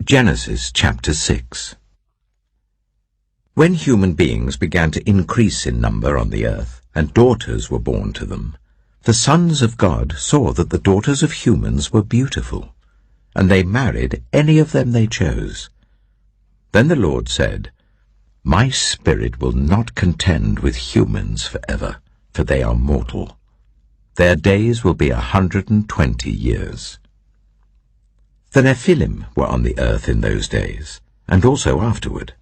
Genesis chapter 6. When human beings began to increase in number on the earth, and daughters were born to them, the sons of God saw that the daughters of humans were beautiful, and they married any of them they chose. Then the Lord said, "My spirit will not contend with humans forever, for they are mortal. Their days will be 120 years. The Nephilim were on the earth in those days, and also afterward,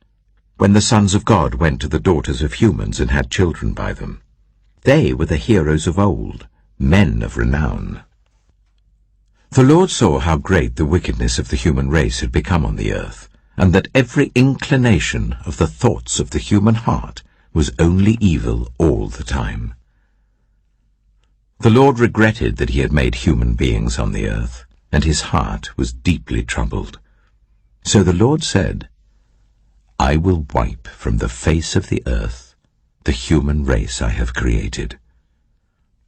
when the sons of God went to the daughters of humans and had children by them. They were the heroes of old, men of renown. The Lord saw how great the wickedness of the human race had become on the earth, and that every inclination of the thoughts of the human heart was only evil all the time. The Lord regretted that he had made human beings on the earth, and his heart was deeply troubled. So the Lord said, "I will wipe from the face of the earth the human race I have created,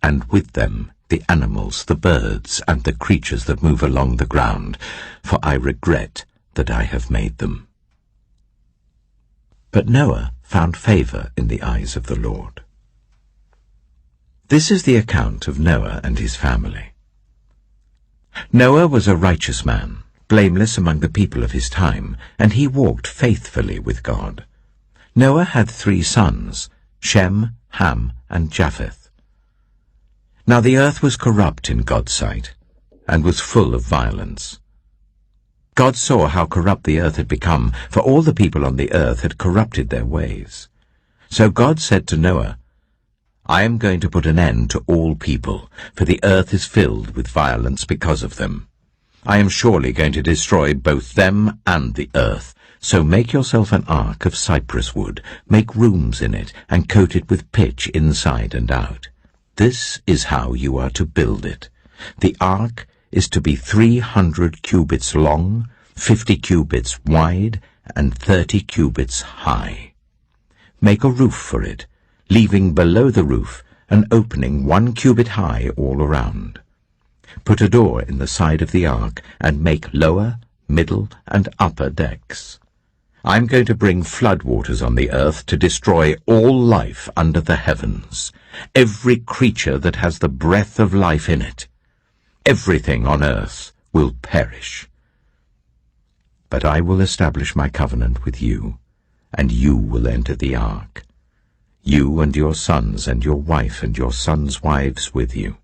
and with them the animals, the birds, and the creatures that move along the ground, for I regret that I have made them." But Noah found favor in the eyes of the Lord. This is the account of Noah and his family. Noah was a righteous man, blameless among the people of his time, and he walked faithfully with God. Noah had 3 sons, Shem, Ham, and Japheth. Now the earth was corrupt in God's sight, and was full of violence. God saw how corrupt the earth had become, for all the people on the earth had corrupted their ways. So God said to Noah, "I am going to put an end to all people, for the earth is filled with violence because of them. I am surely going to destroy both them and the earth. So make yourself an ark of cypress wood, make rooms in it, and coat it with pitch inside and out. This is how you are to build it. The ark is to be 300 cubits long, 50 cubits wide, and 30 cubits high. Make a roof for it, leaving below the roof an opening 1 cubit high all around. Put a door in the side of the ark, and make lower, middle, and upper decks. I am going to bring flood waters on the earth to destroy all life under the heavens, every creature that has the breath of life in it. Everything on earth will perish. But I will establish my covenant with you, and you will enter the ark, you and your sons and your wife and your sons' wives with you.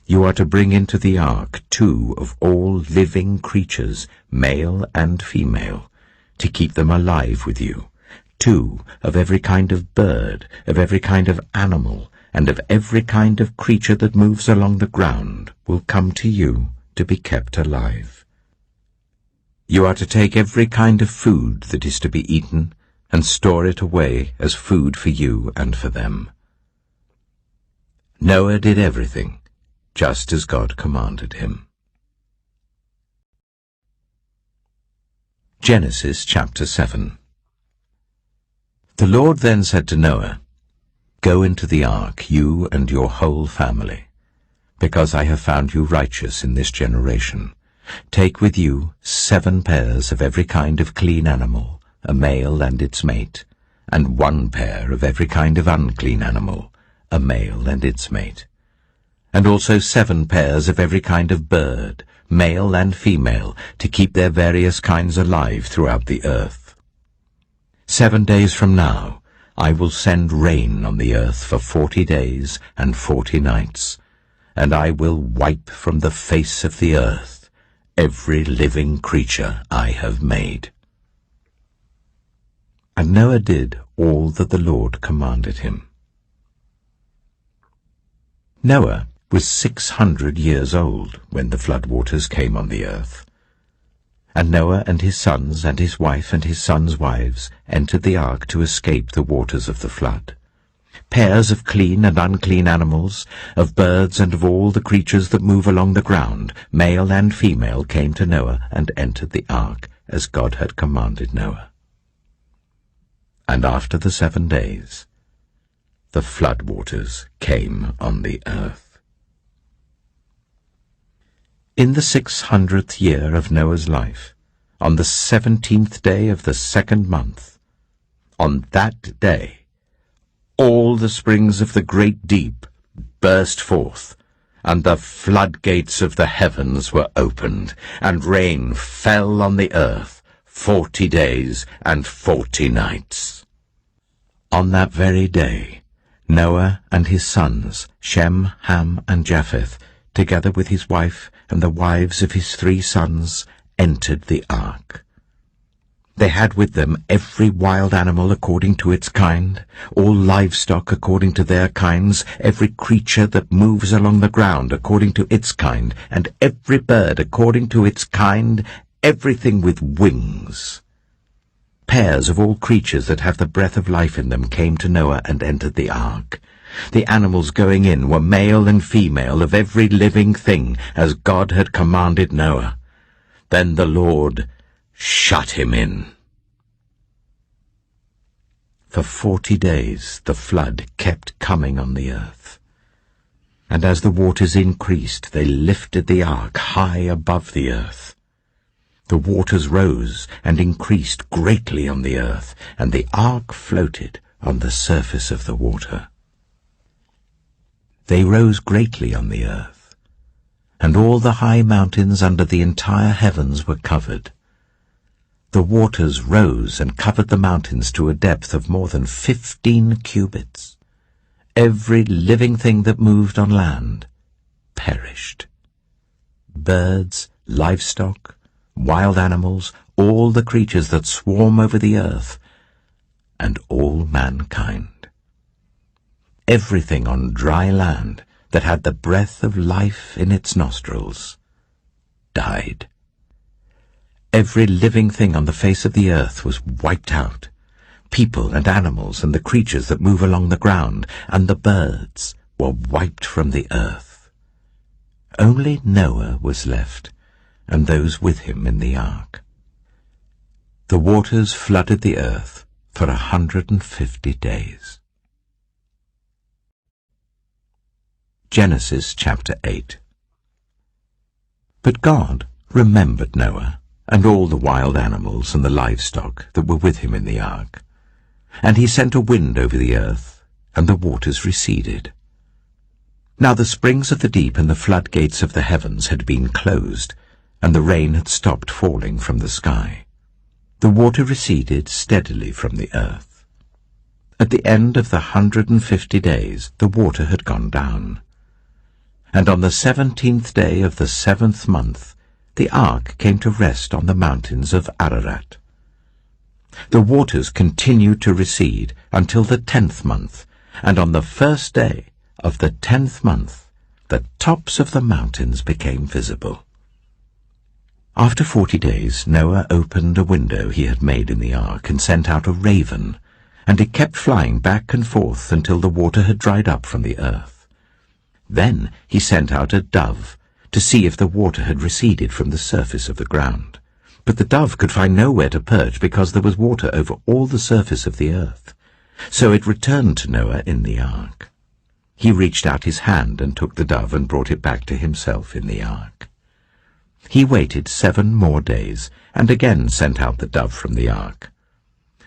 You are to bring into the ark 2 of all living creatures, male and female, to keep them alive with you, 2 of every kind of bird, of every kind of animal, and of every kind of creature that moves along the ground will come to you to be kept alive. You are to take every kind of food that is to be eaten and store it away as food for you and for them." Noah did everything just as God commanded him. Genesis chapter 7. The Lord then said to Noah, "Go into the ark, you and your whole family, because I have found you righteous in this generation. Take with you 7 pairs of every kind of clean animal, a male and its mate, and 1 pair of every kind of unclean animal, a male and its mate, and also 7 pairs of every kind of bird, male and female, to keep their various kinds alive throughout the earth. 7 days from now I will send rain on the earth for 40 days and 40 nights, and I will wipe from the face of the earth every living creature I have made." And Noah did all that the Lord commanded him. Noah was 600 years old when the flood waters came on the earth. And Noah and his sons and his wife and his sons' wives entered the ark to escape the waters of the flood. Pairs of clean and unclean animals, of birds and of all the creatures that move along the ground, male and female, came to Noah and entered the ark as God had commanded Noah. And after the 7 days, the flood waters came on the earth. In the 600th year of Noah's life, on the 17th day of the 2nd month. On that day, all the springs of the great deep burst forth, and the floodgates of the heavens were opened, and rain fell on the earth 40 days and 40 nights. On that very day, Noah and his sons, Shem, Ham, and Japheth, together with his wife and the wives of his 3 sons, entered the ark. They had with them every wild animal according to its kind, all livestock according to their kinds, every creature that moves along the ground according to its kind, and every bird according to its kind, everything with wings. Pairs of all creatures that have the breath of life in them came to Noah and entered the ark. The animals going in were male and female of every living thing, as God had commanded Noah. Then the Lord shut him in. For 40 days the flood kept coming on the earth. And as the waters increased, they lifted the ark high above the earth. The waters rose and increased greatly on the earth, and the ark floated on the surface of the water. They rose greatly on the earth, and all the high mountains under the entire heavens were covered. The waters rose and covered the mountains to a depth of more than 15 cubits. Every living thing that moved on land perished. Birds, livestock, wild animals, all the creatures that swarm over the earth, and all mankind. Everything on dry land that had the breath of life in its nostrils died. Every living thing on the face of the earth was wiped out, people and animals and the creatures that move along the ground, and the birds were wiped from the earth. Only Noah was left, and those with him in the ark. The waters flooded the earth for 150 days. Genesis chapter 8. But God remembered Noah, and all the wild animals and the livestock that were with him in the ark. And he sent a wind over the earth, and the waters receded. Now the springs of the deep and the floodgates of the heavens had been closed, and the rain had stopped falling from the sky. The water receded steadily from the earth. At the end of the 150 days the water had gone down. And on the 17th day of the 7th month the ark came to rest on the mountains of Ararat. The waters continued to recede until the 10th month, and on the 1st day of the 10th month the tops of the mountains became visible. After 40 days Noah opened a window he had made in the ark and sent out a raven, and it kept flying back and forth until the water had dried up from the earth. Then he sent out a dove to see if the water had receded from the surface of the ground. But the dove could find nowhere to perch because there was water over all the surface of the earth. So it returned to Noah in the ark. He reached out his hand and took the dove and brought it back to himself in the ark. He waited 7 more days and again sent out the dove from the ark.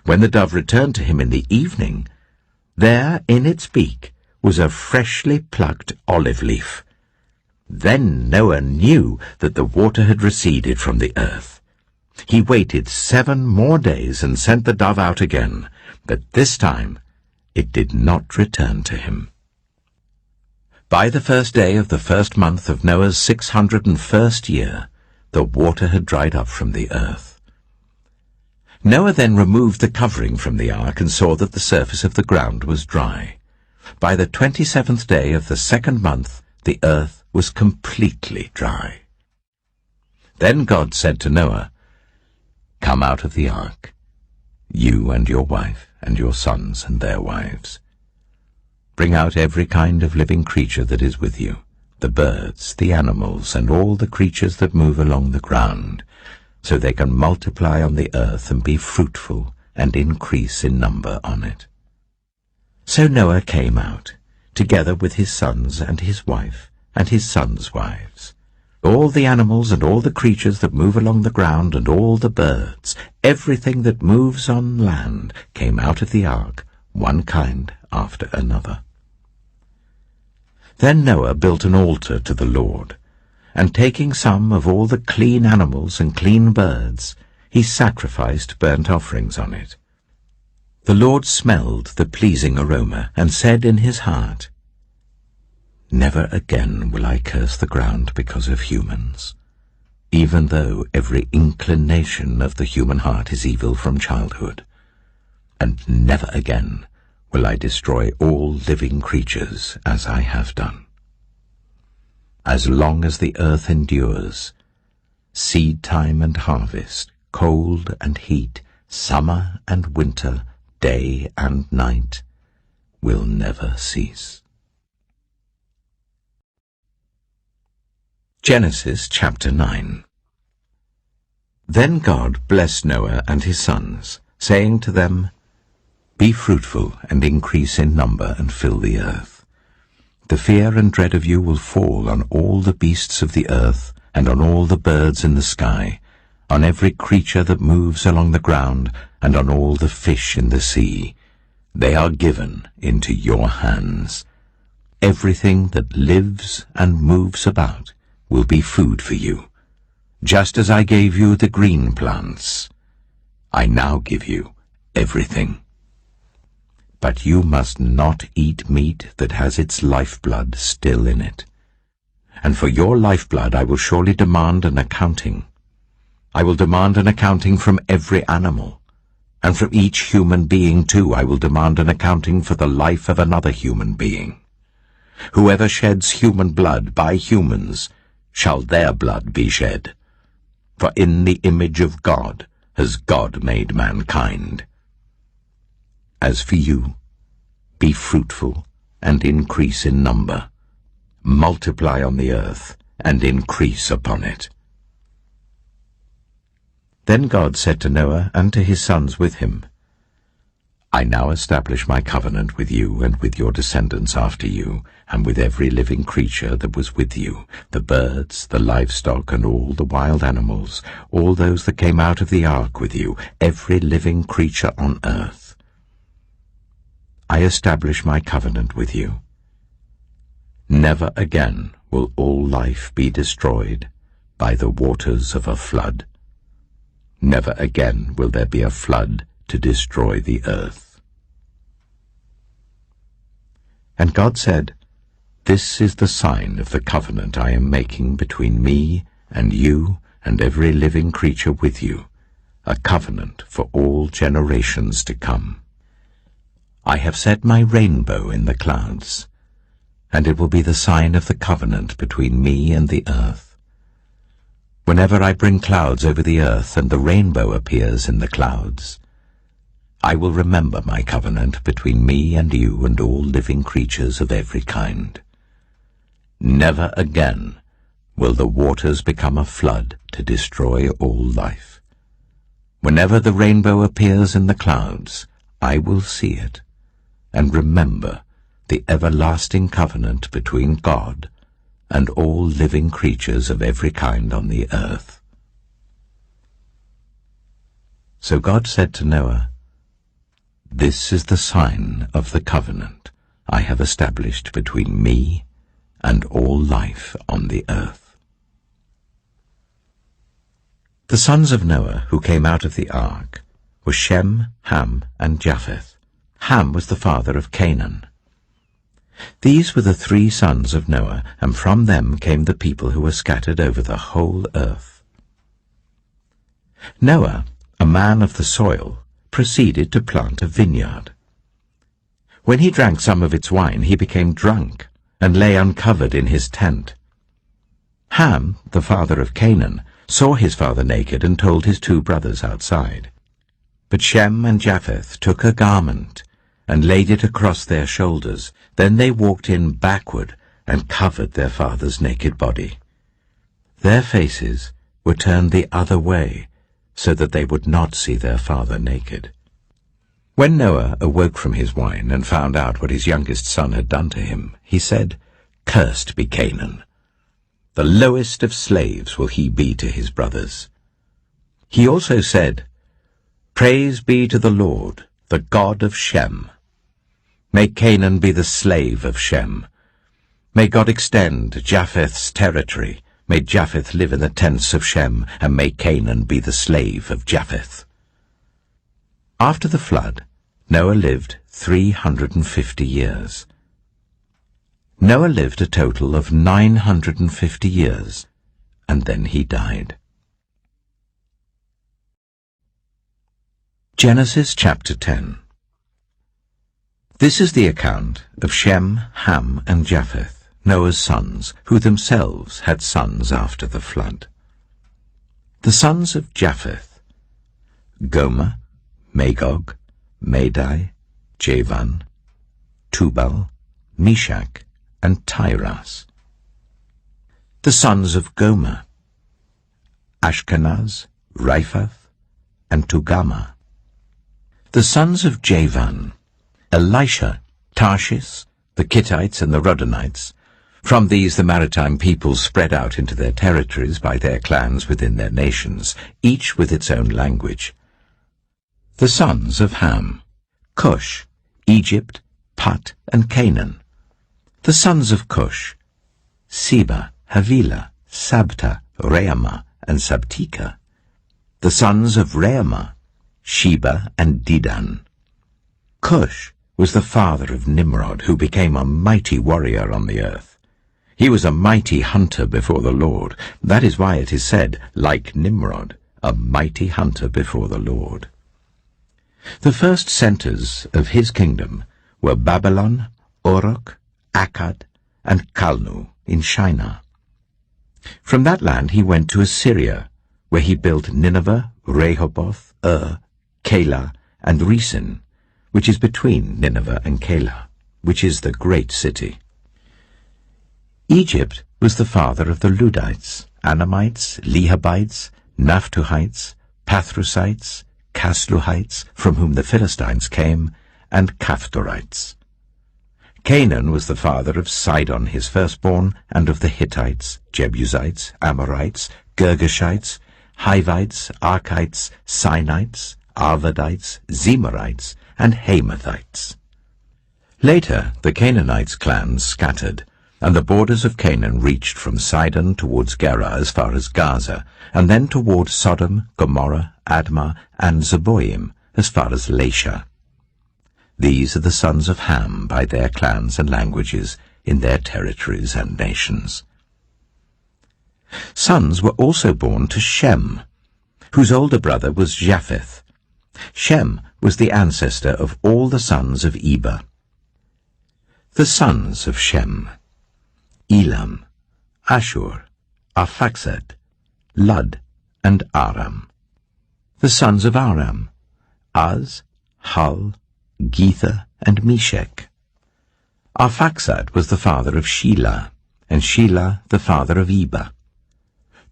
When the dove returned to him in the evening, there in its beak was a freshly plucked olive leaf. Then Noah knew that the water had receded from the earth. He waited 7 more days and sent the dove out again, but this time it did not return to him. By the 1st day of the 1st month of Noah's 601st year, the water had dried up from the earth. Noah then removed the covering from the ark and saw that the surface of the ground was dry. By the 27th day of the 2nd month, the earth was completely dry. Then God said to Noah, "Come out of the ark, you and your wife and your sons and their wives. Bring out every kind of living creature that is with you, the birds, the animals, and all the creatures that move along the ground, so they can multiply on the earth and be fruitful and increase in number on it." So Noah came out, together with his sons and his wife, and his sons' wives. All the animals and all the creatures that move along the ground and all the birds, everything that moves on land, came out of the ark, one kind after another. Then Noah built an altar to the Lord, and taking some of all the clean animals and clean birds, he sacrificed burnt offerings on it. The Lord smelled the pleasing aroma, and said in his heart, "Never again will I curse the ground because of humans, even though every inclination of the human heart is evil from childhood. And never again will I destroy all living creatures as I have done. As long as the earth endures, seed time and harvest, cold and heat, summer and winter, day and night, will never cease." Genesis chapter 9. Then God blessed Noah and his sons, saying to them, "Be fruitful and increase in number and fill the earth. The fear and dread of you will fall on all the beasts of the earth and on all the birds in the sky, on every creature that moves along the ground and on all the fish in the sea. They are given into your hands. Everything that lives and moves about will be food for you. Just as I gave you the green plants, I now give you everything. But you must not eat meat that has its lifeblood still in it. And for your lifeblood I will surely demand an accounting. I will demand an accounting from every animal, and from each human being too I will demand an accounting for the life of another human being. Whoever sheds human blood by humans, shall their blood be shed. For in the image of God has God made mankind. As for you, be fruitful and increase in number. Multiply on the earth and increase upon it." Then God said to Noah and to his sons with him, "I now establish my covenant with you and with your descendants after you, and with every living creature that was with you, the birds, the livestock, and all the wild animals, all those that came out of the ark with you, every living creature on earth. I establish my covenant with you. Never again will all life be destroyed by the waters of a flood. Never again will there be a flood to destroy the earth." And God said, "This is the sign of the covenant I am making between me and you and every living creature with you, a covenant for all generations to come. I have set my rainbow in the clouds, and it will be the sign of the covenant between me and the earth. Whenever I bring clouds over the earth and the rainbow appears in the clouds, I will remember my covenant between me and you and all living creatures of every kind. Never again will the waters become a flood to destroy all life. Whenever the rainbow appears in the clouds, I will see it and remember the everlasting covenant between God and all living creatures of every kind on the earth." So God said to Noah, "This is the sign of the covenant I have established between me and all life on the earth." The sons of Noah who came out of the ark were Shem, Ham, and Japheth. Ham was the father of Canaan. These were the 3 sons of Noah, and from them came the people who were scattered over the whole earth. Noah, a man of the soil, proceeded to plant a vineyard. When he drank some of its wine, he became drunk and lay uncovered in his tent. Ham, the father of Canaan, saw his father naked and told his 2 brothers outside. But Shem and Japheth took a garment and laid it across their shoulders. Then they walked in backward and covered their father's naked body. Their faces were turned the other way, so that they would not see their father naked. When Noah awoke from his wine and found out what his youngest son had done to him, he said, "Cursed be Canaan." The lowest of slaves will he be to his brothers. He also said, Praise be to the Lord, the God of Shem. May Canaan be the slave of Shem. May God extend Japheth's territory. May Japheth live in the tents of Shem, and may Canaan be the slave of Japheth. After the flood, Noah lived 350 years. Noah lived a total of 950 years, and then he died. Genesis chapter 10. This is the account of Shem, Ham, and Japheth, Noah's sons, who themselves had sons after the flood. The sons of Japheth: Gomer, Magog, Madai, Javan, Tubal, Meshach, and Tiras. The sons of Gomer: Ashkenaz, Riphath, and Togarmah. The sons of Javan: Elisha, Tarshish, the Kittites, and the Rodanites. From these the maritime peoples spread out into their territories by their clans within their nations, each with its own language. The sons of Ham: Cush, Egypt, Put, and Canaan. The sons of Cush: Seba, Havilah, Sabta, Reamah, and Sabteka. The sons of Reamah: Sheba and Dedan. Cush was the father of Nimrod, who became a mighty warrior on the earth. He was a mighty hunter before the Lord. That is why it is said, like Nimrod, a mighty hunter before the Lord. The first centers of his kingdom were Babylon, Uruk, Akkad, and Calnu in Shinar. From that land he went to Assyria, where he built Nineveh, Rehoboth, Calah, and Resen, which is between Nineveh and Calah, which is the great city. Egypt was the father of the Ludites, Anamites, Lehabites, Naphtuhites, Pathrusites, Casluhites, from whom the Philistines came, and Caphtorites. Canaan was the father of Sidon his firstborn, and of the Hittites, Jebusites, Amorites, Girgashites, Hivites, Archites, Sinites, Arvadites, Zemarites, and Hamathites. Later the Canaanites' clans scattered, and the borders of Canaan reached from Sidon towards Gerar as far as Gaza, and then toward Sodom, Gomorrah, Admah, and Zeboim as far as Lasha. These are the sons of Ham by their clans and languages, in their territories and nations. Sons were also born to Shem, whose older brother was Japheth. Shem was the ancestor of all the sons of Eber. The sons of Shem: Elam, Ashur, Arphaxad, Lud, and Aram. The sons of Aram: Az, Hul, Gether, and Meshech. Arphaxad was the father of Shelah, and Shelah the father of Eber.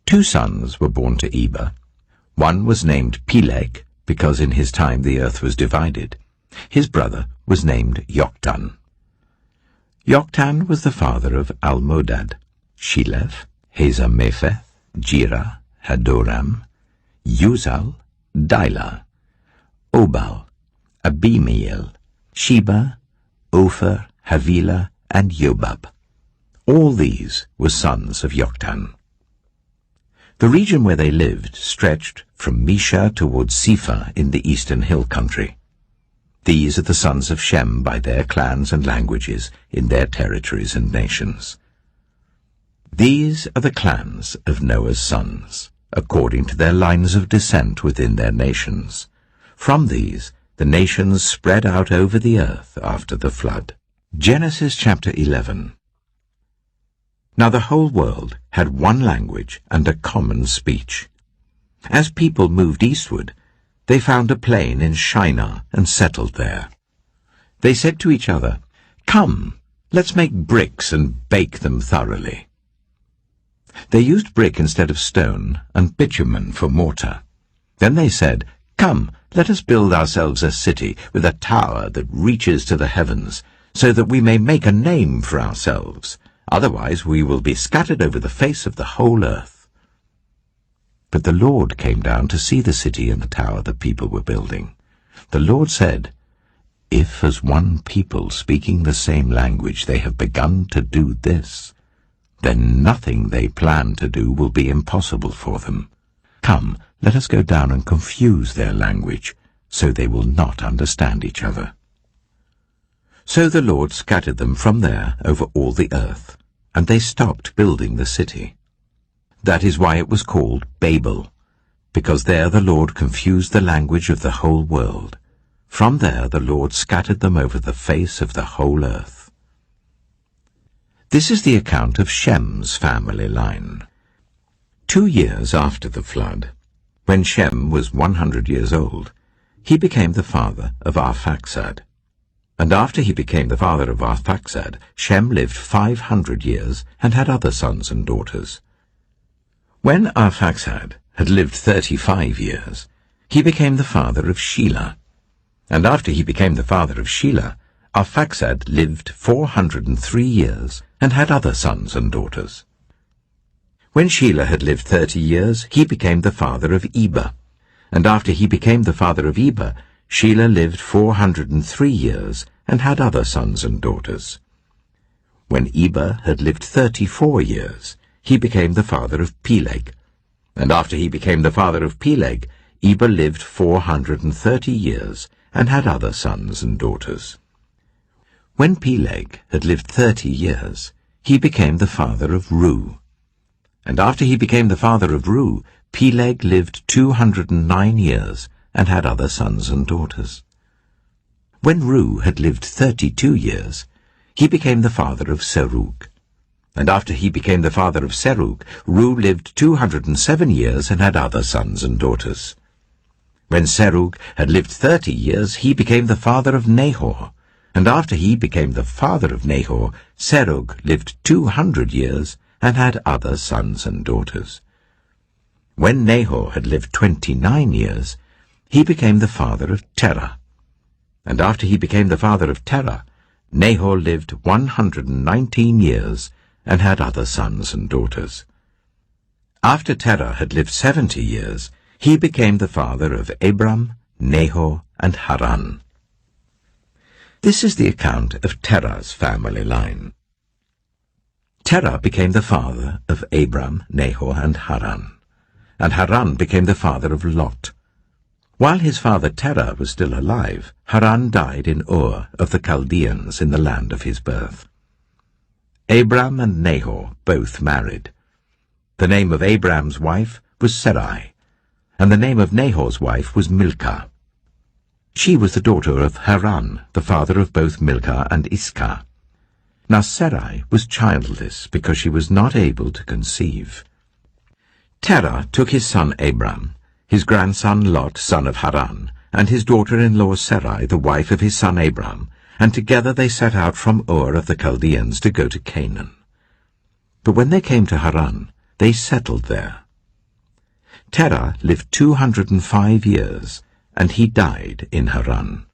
2 sons were born to Eber. One was named Peleg, because in his time the earth was divided. His brother was named Joktan. Joktan was the father of Almodad, Sheleph, Hazamepheth, Jirah, Hadoram, Uzal, Dilah, Obal, Abimeel, Sheba, Ophir, Havilah, and Jobab. All these were sons of Joktan. The region where they lived stretched from Mesha towards Sephar in the eastern hill country. These are the sons of Shem by their clans and languages, in their territories and nations. These are the clans of Noah's sons, according to their lines of descent within their nations. From these the nations spread out over the earth after the flood. Genesis chapter 11. Now the whole world had one language and a common speech. As people moved eastward, they found a plain in Shinar and settled there. They said to each other, "Come, let's make bricks and bake them thoroughly." They used brick instead of stone, and bitumen for mortar. Then they said, "Come, let us build ourselves a city with a tower that reaches to the heavens, so that we may make a name for ourselves, Otherwise we will be scattered over the face of the whole earth. But the Lord came down to see the city and the tower the people were building. The Lord said, "If as one people speaking the same language they have begun to do this, then nothing they plan to do will be impossible for them. Come, let us go down and confuse their language, so they will not understand each other." So the Lord scattered them from there over all the earth, and they stopped building the city. That is why it was called Babel, because there the Lord confused the language of the whole world. From there the Lord scattered them over the face of the whole earth. This is the account of Shem's family line. 2 years after the flood, when Shem was 100 years old, he became the father of Arphaxad. And after he became the father of Arphaxad, Shem lived 500 years and had other sons and daughters. When Arphaxad had lived 35 years, he became the father of Shelah. And after he became the father of Shelah, Arphaxad lived 403 years and had other sons and daughters. When Shelah had lived 30 years, he became the father of Eber. And after he became the father of Eber, Shelah lived 403 years and had other sons and daughters. When Eber had lived 34 years, he became the father of Peleg. And after he became the father of Peleg, Eber lived 430 years and had other sons and daughters. When Peleg had lived 30 years, he became the father of Reu. And after he became the father of Reu, Peleg lived 209 years and had other sons and daughters. When Reu had lived 32 years, he became the father of Serug. And after he became the father of Serug, Reu lived 207 years and had other sons and daughters. When Serug had lived 30 years, he became the father of Nahor. And after he became the father of Nahor, Serug lived 200 years and had other sons and daughters. When Nahor had lived 29 years, he became the father of Terah. And after he became the father of Terah, Nahor lived 119 years and had other sons and daughters. After Terah had lived 70 years, he became the father of Abram, Nahor, and Haran. This is the account of Terah's family line. Terah became the father of Abram, Nahor, and Haran. And Haran became the father of Lot. While his father Terah was still alive, Haran died in Ur of the Chaldeans in the land of his birth. Abram and Nahor both married. The name of Abram's wife was Sarai, and the name of Nahor's wife was Milcah. She was the daughter of Haran, the father of both Milcah and Iscah. Now Sarai was childless because she was not able to conceive. Terah took his son Abram, his grandson Lot, son of Haran, and his daughter-in-law Sarai, the wife of his son Abram, and together they set out from Ur of the Chaldeans to go to Canaan. But when they came to Haran, they settled there. Terah lived 205 years, and he died in Haran.